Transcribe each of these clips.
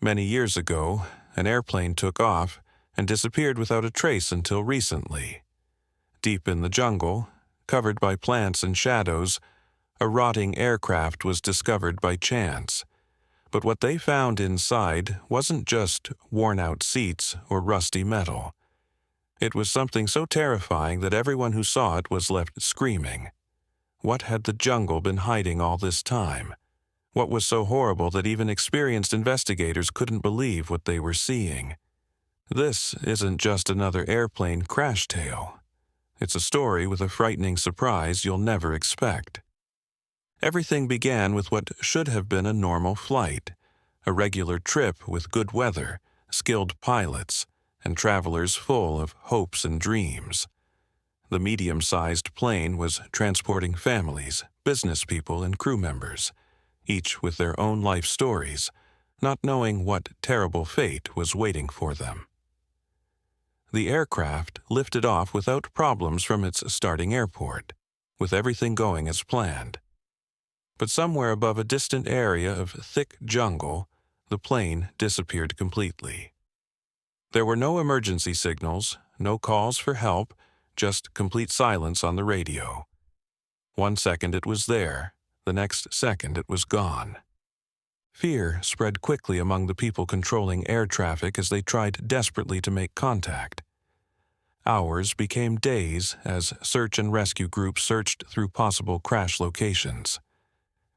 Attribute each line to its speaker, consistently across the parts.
Speaker 1: Many years ago, an airplane took off and disappeared without a trace until recently. Deep in the jungle, covered by plants and shadows, a rotting aircraft was discovered by chance. But what they found inside wasn't just worn-out seats or rusty metal. It was something so terrifying that everyone who saw it was left screaming. What had the jungle been hiding all this time? What was so horrible that even experienced investigators couldn't believe what they were seeing? This isn't just another airplane crash tale. It's a story with a frightening surprise you'll never expect. Everything began with what should have been a normal flight, a regular trip with good weather, skilled pilots, and travelers full of hopes and dreams. The medium-sized plane was transporting families, business people, and crew members, each with their own life stories, not knowing what terrible fate was waiting for them. The aircraft lifted off without problems from its starting airport, with everything going as planned. But somewhere above a distant area of thick jungle, the plane disappeared completely. There were no emergency signals, no calls for help, just complete silence on the radio. 1 second it was there, the next second it was gone. Fear spread quickly among the people controlling air traffic as they tried desperately to make contact. Hours became days as search and rescue groups searched through possible crash locations.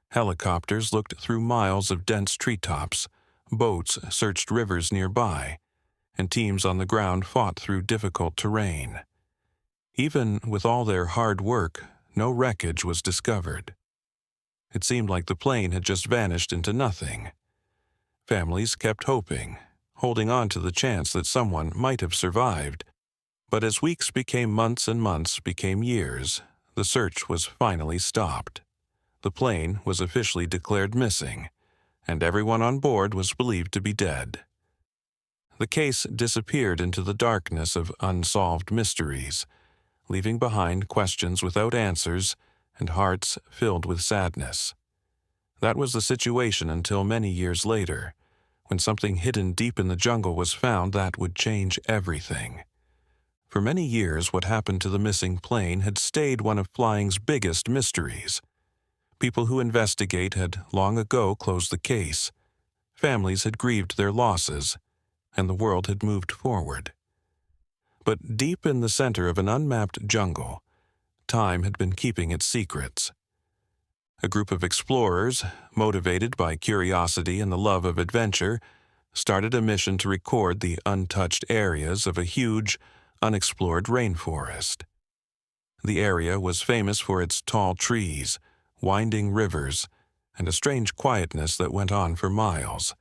Speaker 1: Helicopters looked through miles of dense treetops, boats searched rivers nearby, and teams on the ground fought through difficult terrain. Even with all their hard work, no wreckage was discovered. It seemed like the plane had just vanished into nothing. Families kept hoping, holding on to the chance that someone might have survived. But as weeks became months and months became years, the search was finally stopped. The plane was officially declared missing, and everyone on board was believed to be dead. The case disappeared into the darkness of unsolved mysteries, leaving behind questions without answers and hearts filled with sadness. That was the situation until many years later, when something hidden deep in the jungle was found that would change everything. For many years, what happened to the missing plane had stayed one of flying's biggest mysteries. People who investigate had long ago closed the case. Families had grieved their losses, and the world had moved forward. But deep in the center of an unmapped jungle, time had been keeping its secrets. A group of explorers, motivated by curiosity and the love of adventure, started a mission to record the untouched areas of a huge, unexplored rainforest. The area was famous for its tall trees, winding rivers, and a strange quietness that went on for miles.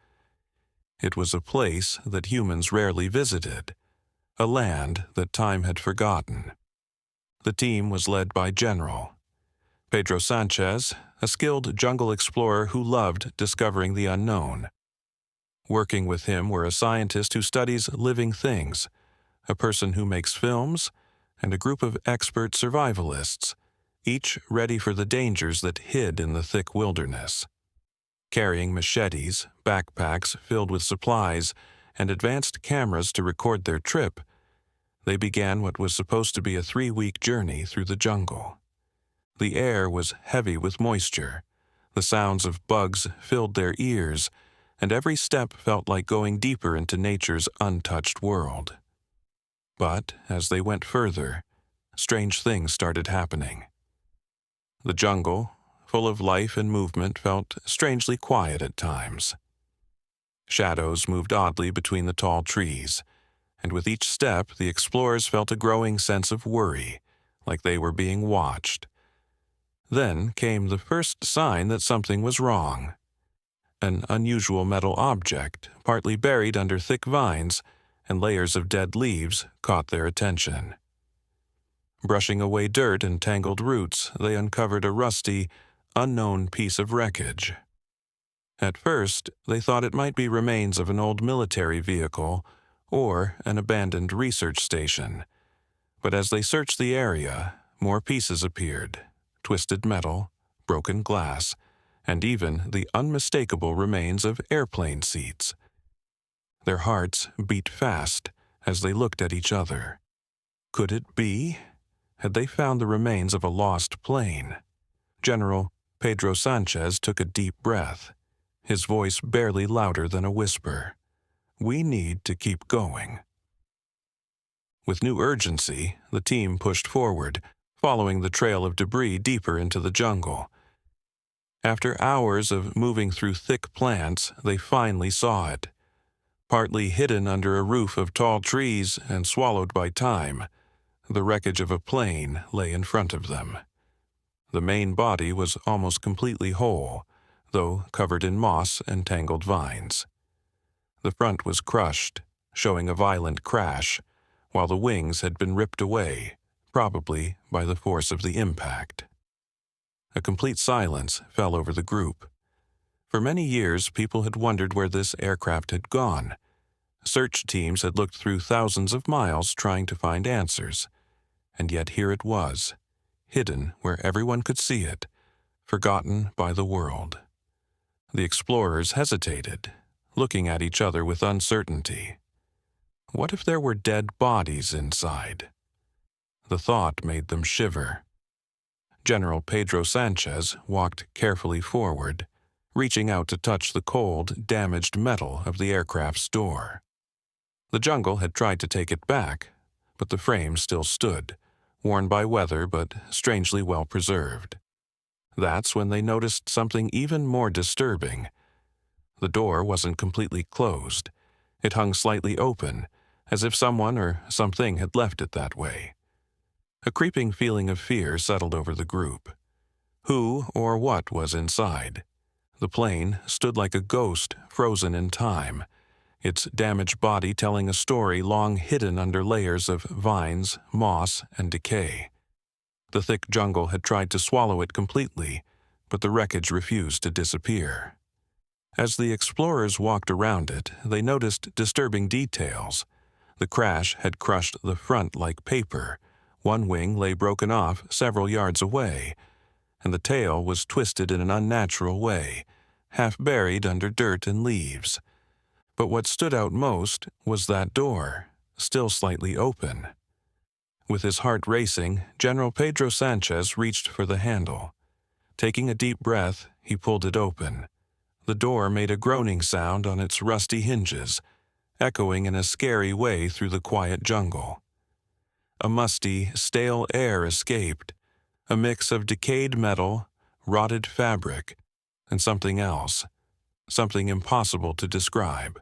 Speaker 1: It was a place that humans rarely visited, a land that time had forgotten. The team was led by General Pedro Sanchez, a skilled jungle explorer who loved discovering the unknown. Working with him were a scientist who studies living things, a person who makes films, and a group of expert survivalists, each ready for the dangers that hid in the thick wilderness. Carrying machetes, backpacks filled with supplies, and advanced cameras to record their trip, they began what was supposed to be a 3-week journey through the jungle. The air was heavy with moisture, the sounds of bugs filled their ears, and every step felt like going deeper into nature's untouched world. But as they went further, strange things started happening. The jungle, full of life and movement, felt strangely quiet at times. Shadows moved oddly between the tall trees, and with each step the explorers felt a growing sense of worry, like they were being watched. Then came the first sign that something was wrong. An unusual metal object, partly buried under thick vines and layers of dead leaves, caught their attention. Brushing away dirt and tangled roots, they uncovered a rusty, unknown piece of wreckage. At first, they thought it might be remains of an old military vehicle or an abandoned research station. But as they searched the area, more pieces appeared: twisted metal, broken glass, and even the unmistakable remains of airplane seats. Their hearts beat fast as they looked at each other. Could it be? Had they found the remains of a lost plane? General Pedro Sanchez took a deep breath, his voice barely louder than a whisper. We need to keep going. With new urgency, the team pushed forward, following the trail of debris deeper into the jungle. After hours of moving through thick plants, they finally saw it. Partly hidden under a roof of tall trees and swallowed by time, the wreckage of a plane lay in front of them. The main body was almost completely whole, though covered in moss and tangled vines. The front was crushed, showing a violent crash, while the wings had been ripped away, probably by the force of the impact. A complete silence fell over the group. For many years, people had wondered where this aircraft had gone. Search teams had looked through thousands of miles trying to find answers. And yet here it was, hidden where everyone could see it, forgotten by the world. The explorers hesitated, looking at each other with uncertainty. What if there were dead bodies inside? The thought made them shiver. General Pedro Sanchez walked carefully forward, reaching out to touch the cold, damaged metal of the aircraft's door. The jungle had tried to take it back, but the frame still stood, worn by weather but strangely well preserved. That's when they noticed something even more disturbing. The door wasn't completely closed. It hung slightly open, as if someone or something had left it that way. A creeping feeling of fear settled over the group. Who or what was inside? The plane stood like a ghost frozen in time, its damaged body telling a story long hidden under layers of vines, moss, and decay. The thick jungle had tried to swallow it completely, but the wreckage refused to disappear. As the explorers walked around it, they noticed disturbing details. The crash had crushed the front like paper. One wing lay broken off several yards away, and the tail was twisted in an unnatural way, half buried under dirt and leaves. But what stood out most was that door, still slightly open. With his heart racing, General Pedro Sanchez reached for the handle. Taking a deep breath, he pulled it open. The door made a groaning sound on its rusty hinges, echoing in a scary way through the quiet jungle. A musty, stale air escaped, a mix of decayed metal, rotted fabric, and something else, something impossible to describe.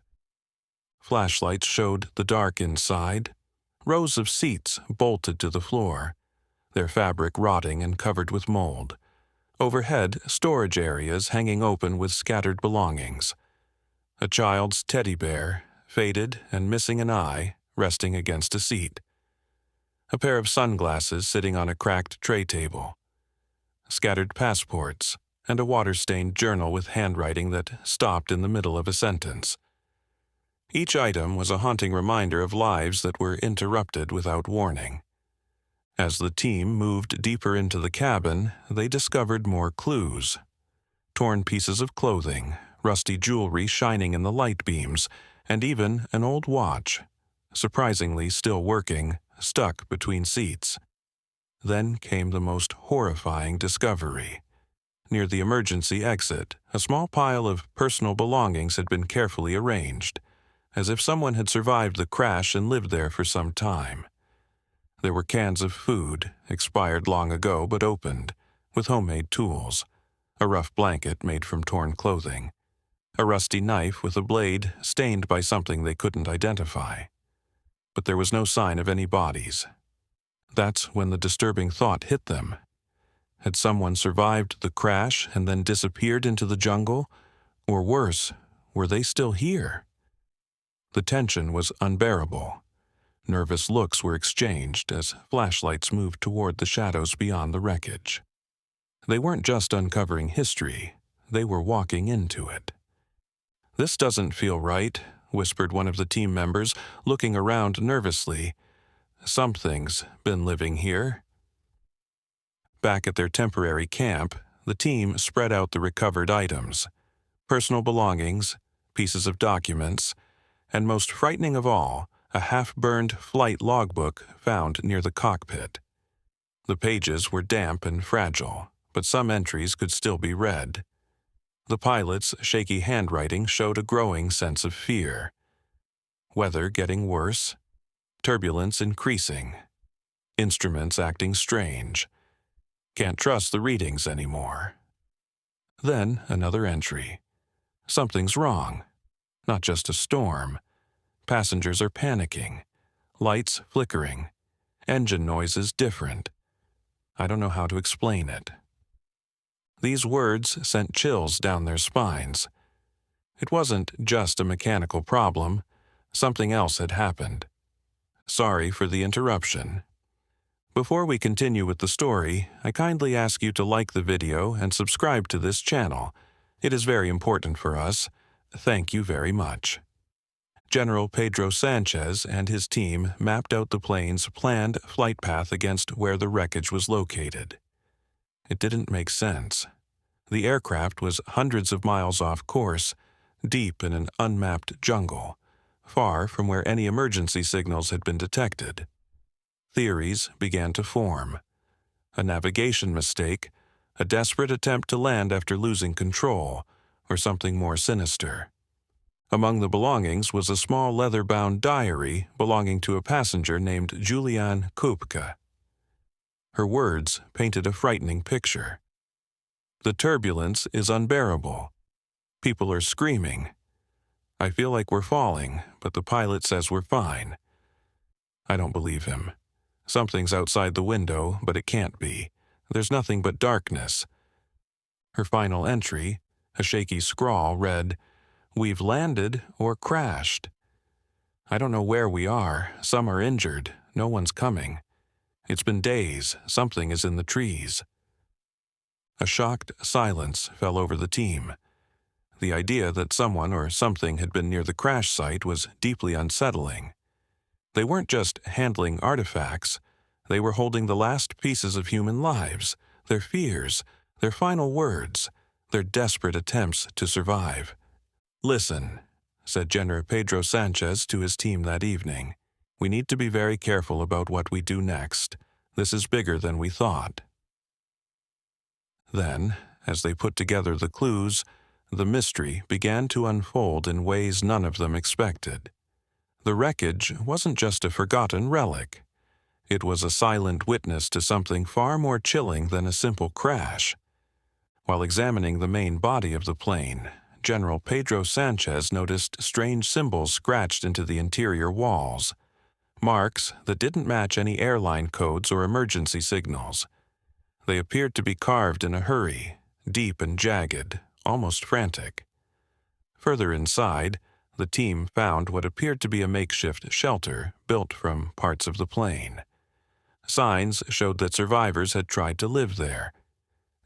Speaker 1: Flashlights showed the dark inside, rows of seats bolted to the floor, their fabric rotting and covered with mold. Overhead, storage areas hanging open with scattered belongings. A child's teddy bear, faded and missing an eye, resting against a seat. A pair of sunglasses sitting on a cracked tray table. Scattered passports, and a water-stained journal with handwriting that stopped in the middle of a sentence. Each item was a haunting reminder of lives that were interrupted without warning. As the team moved deeper into the cabin, they discovered more clues. Torn pieces of clothing, rusty jewelry shining in the light beams, and even an old watch, surprisingly still working, stuck between seats. Then came the most horrifying discovery. Near the emergency exit, a small pile of personal belongings had been carefully arranged, as if someone had survived the crash and lived there for some time. There were cans of food, expired long ago but opened, with homemade tools, a rough blanket made from torn clothing, a rusty knife with a blade stained by something they couldn't identify. But there was no sign of any bodies. That's when the disturbing thought hit them. Had someone survived the crash and then disappeared into the jungle? Or worse, were they still here? The tension was unbearable. Nervous looks were exchanged as flashlights moved toward the shadows beyond the wreckage. They weren't just uncovering history, they were walking into it. "This doesn't feel right," whispered one of the team members, looking around nervously. "Something's been living here." Back at their temporary camp, the team spread out the recovered items, personal belongings, pieces of documents, and most frightening of all, a half-burned flight logbook found near the cockpit. The pages were damp and fragile, but some entries could still be read. The pilot's shaky handwriting showed a growing sense of fear. Weather getting worse, turbulence increasing, instruments acting strange. Can't trust the readings anymore. Then another entry. Something's wrong. Not just a storm. Passengers are panicking. Lights flickering. Engine noises different. I don't know how to explain it. These words sent chills down their spines. It wasn't just a mechanical problem. Something else had happened. Sorry for the interruption. Before we continue with the story, I kindly ask you to like the video and subscribe to this channel. It is very important for us. Thank you very much. General Pedro Sanchez and his team mapped out the plane's planned flight path against where the wreckage was located. It didn't make sense. The aircraft was hundreds of miles off course, deep in an unmapped jungle, far from where any emergency signals had been detected. Theories began to form. A navigation mistake, a desperate attempt to land after losing control, or something more sinister. Among the belongings was a small leather-bound diary belonging to a passenger named Julianne Kupka. Her words painted a frightening picture. The turbulence is unbearable. People are screaming. I feel like we're falling, but the pilot says we're fine. I don't believe him. Something's outside the window, but it can't be. There's nothing but darkness. Her final entry, a shaky scrawl, read, "We've landed or crashed." I don't know where we are. Some are injured. No one's coming. It's been days. Something is in the trees. A shocked silence fell over the team. The idea that someone or something had been near the crash site was deeply unsettling. They weren't just handling artifacts. They were holding the last pieces of human lives, their fears, their final words, their desperate attempts to survive. "Listen," said General Pedro Sanchez to his team that evening. "We need to be very careful about what we do next. This is bigger than we thought." Then, as they put together the clues, the mystery began to unfold in ways none of them expected. The wreckage wasn't just a forgotten relic. It was a silent witness to something far more chilling than a simple crash. While examining the main body of the plane, General Pedro Sanchez noticed strange symbols scratched into the interior walls, marks that didn't match any airline codes or emergency signals. They appeared to be carved in a hurry, deep and jagged, almost frantic. Further inside, the team found what appeared to be a makeshift shelter built from parts of the plane. Signs showed that survivors had tried to live there.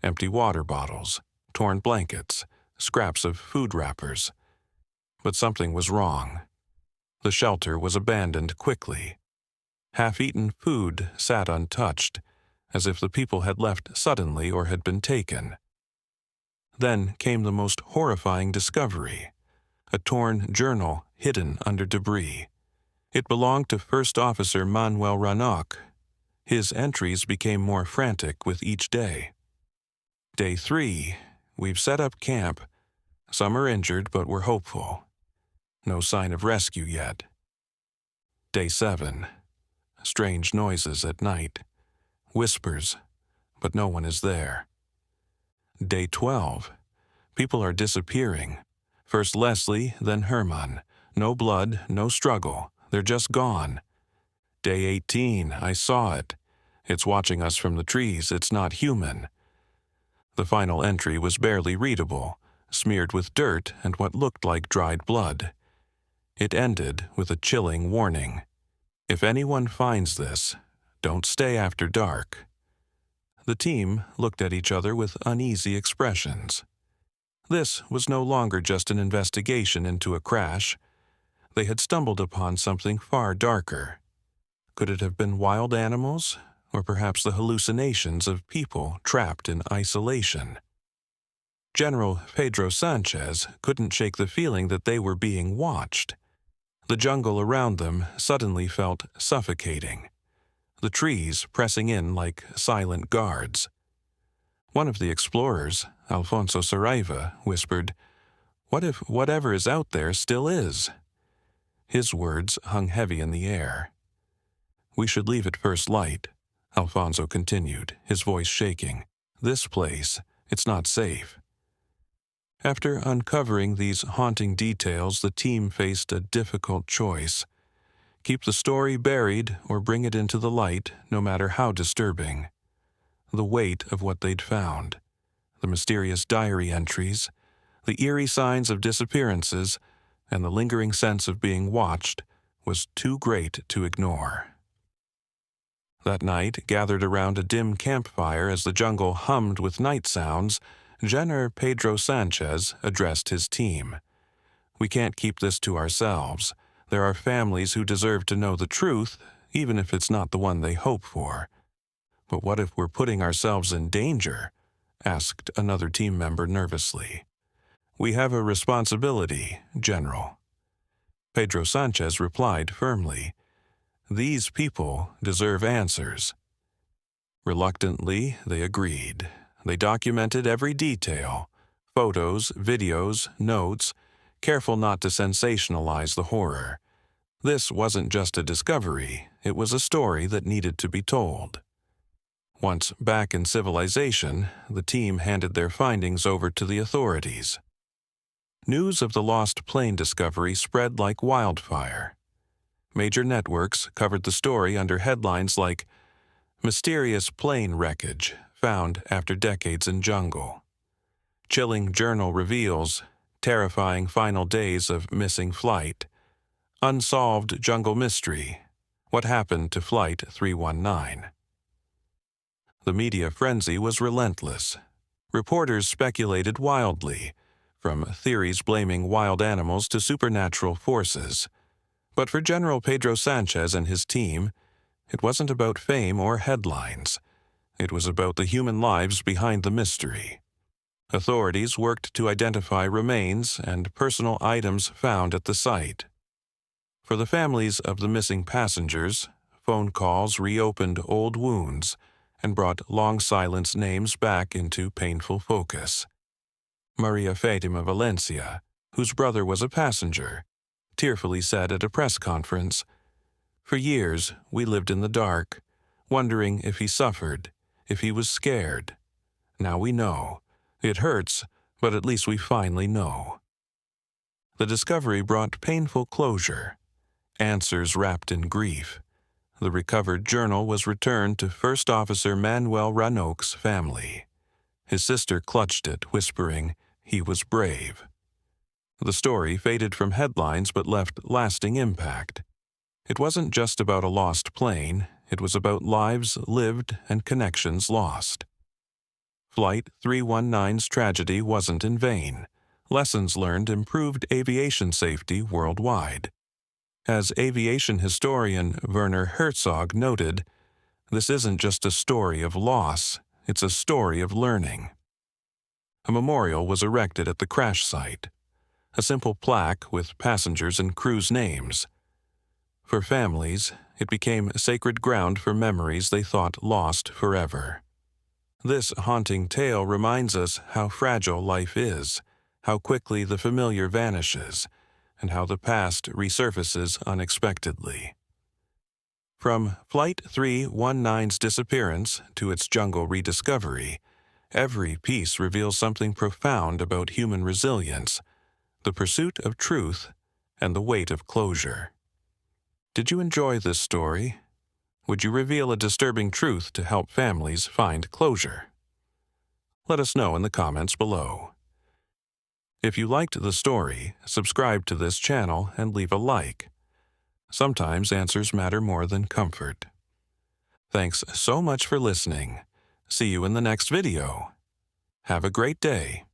Speaker 1: Empty water bottles, torn blankets, scraps of food wrappers. But something was wrong. The shelter was abandoned quickly. Half-eaten food sat untouched, as if the people had left suddenly or had been taken. Then came the most horrifying discovery: a torn journal hidden under debris. It belonged to First Officer Manuel Rannoch. His entries became more frantic with each day. Day 3, we've set up camp. Some are injured, but we're hopeful. No sign of rescue yet. Day 7, strange noises at night. Whispers, but no one is there. Day 12, people are disappearing. First Leslie, then Herman. No blood, no struggle. They're just gone. Day 18, I saw it. It's watching us from the trees. It's not human. The final entry was barely readable, smeared with dirt and what looked like dried blood. It ended with a chilling warning. If anyone finds this, don't stay after dark. The team looked at each other with uneasy expressions. This was no longer just an investigation into a crash. They had stumbled upon something far darker. Could it have been wild animals, or perhaps the hallucinations of people trapped in isolation? General Pedro Sanchez couldn't shake the feeling that they were being watched. The jungle around them suddenly felt suffocating, the trees pressing in like silent guards. One of the explorers, Alfonso Saraiva, whispered, "What if whatever is out there still is?" His words hung heavy in the air. "We should leave at first light," Alfonso continued, his voice shaking. "This place, it's not safe." After uncovering these haunting details, the team faced a difficult choice. Keep the story buried or bring it into the light, no matter how disturbing. The weight of what they'd found, the mysterious diary entries, the eerie signs of disappearances, and the lingering sense of being watched, was too great to ignore. That night, gathered around a dim campfire as the jungle hummed with night sounds, General Pedro Sanchez addressed his team. "We can't keep this to ourselves. There are families who deserve to know the truth, even if it's not the one they hope for." "But what if we're putting ourselves in danger?" asked another team member nervously. "We have a responsibility, General." Pedro Sanchez replied firmly, "These people deserve answers." Reluctantly, they agreed. They documented every detail, photos, videos, notes, careful not to sensationalize the horror. This wasn't just a discovery, it was a story that needed to be told. Once back in civilization, the team handed their findings over to the authorities. News of the lost plane discovery spread like wildfire. Major networks covered the story under headlines like "Mysterious Plane Wreckage Found After Decades in Jungle," "Chilling Journal Reveals Terrifying Final Days of Missing Flight," "Unsolved Jungle Mystery What Happened to Flight 319." The media frenzy was relentless. Reporters speculated wildly, from theories blaming wild animals to supernatural forces. But for General Pedro Sanchez and his team, it wasn't about fame or headlines. It was about the human lives behind the mystery. Authorities worked to identify remains and personal items found at the site. For the families of the missing passengers, phone calls reopened old wounds and brought long-silenced names back into painful focus. Maria Fatima Valencia, whose brother was a passenger, tearfully said at a press conference, "For years, we lived in the dark, wondering if he suffered, if he was scared. Now we know. It hurts, but at least we finally know." The discovery brought painful closure, answers wrapped in grief. The recovered journal was returned to First Officer Manuel Ranoque's family. His sister clutched it, whispering, "He was brave." The story faded from headlines but left lasting impact. It wasn't just about a lost plane, it was about lives lived and connections lost. Flight 319's tragedy wasn't in vain. Lessons learned improved aviation safety worldwide. As aviation historian Werner Herzog noted, "This isn't just a story of loss, it's a story of learning." A memorial was erected at the crash site, a simple plaque with passengers and crew's names. For families, it became sacred ground for memories they thought lost forever. This haunting tale reminds us how fragile life is, how quickly the familiar vanishes, and how the past resurfaces unexpectedly. From Flight 319's disappearance to its jungle rediscovery, every piece reveals something profound about human resilience, the pursuit of truth, and the weight of closure. Did you enjoy this story? Would you reveal a disturbing truth to help families find closure? Let us know in the comments below. If you liked the story, subscribe to this channel and leave a like. Sometimes answers matter more than comfort. Thanks so much for listening. See you in the next video. Have a great day.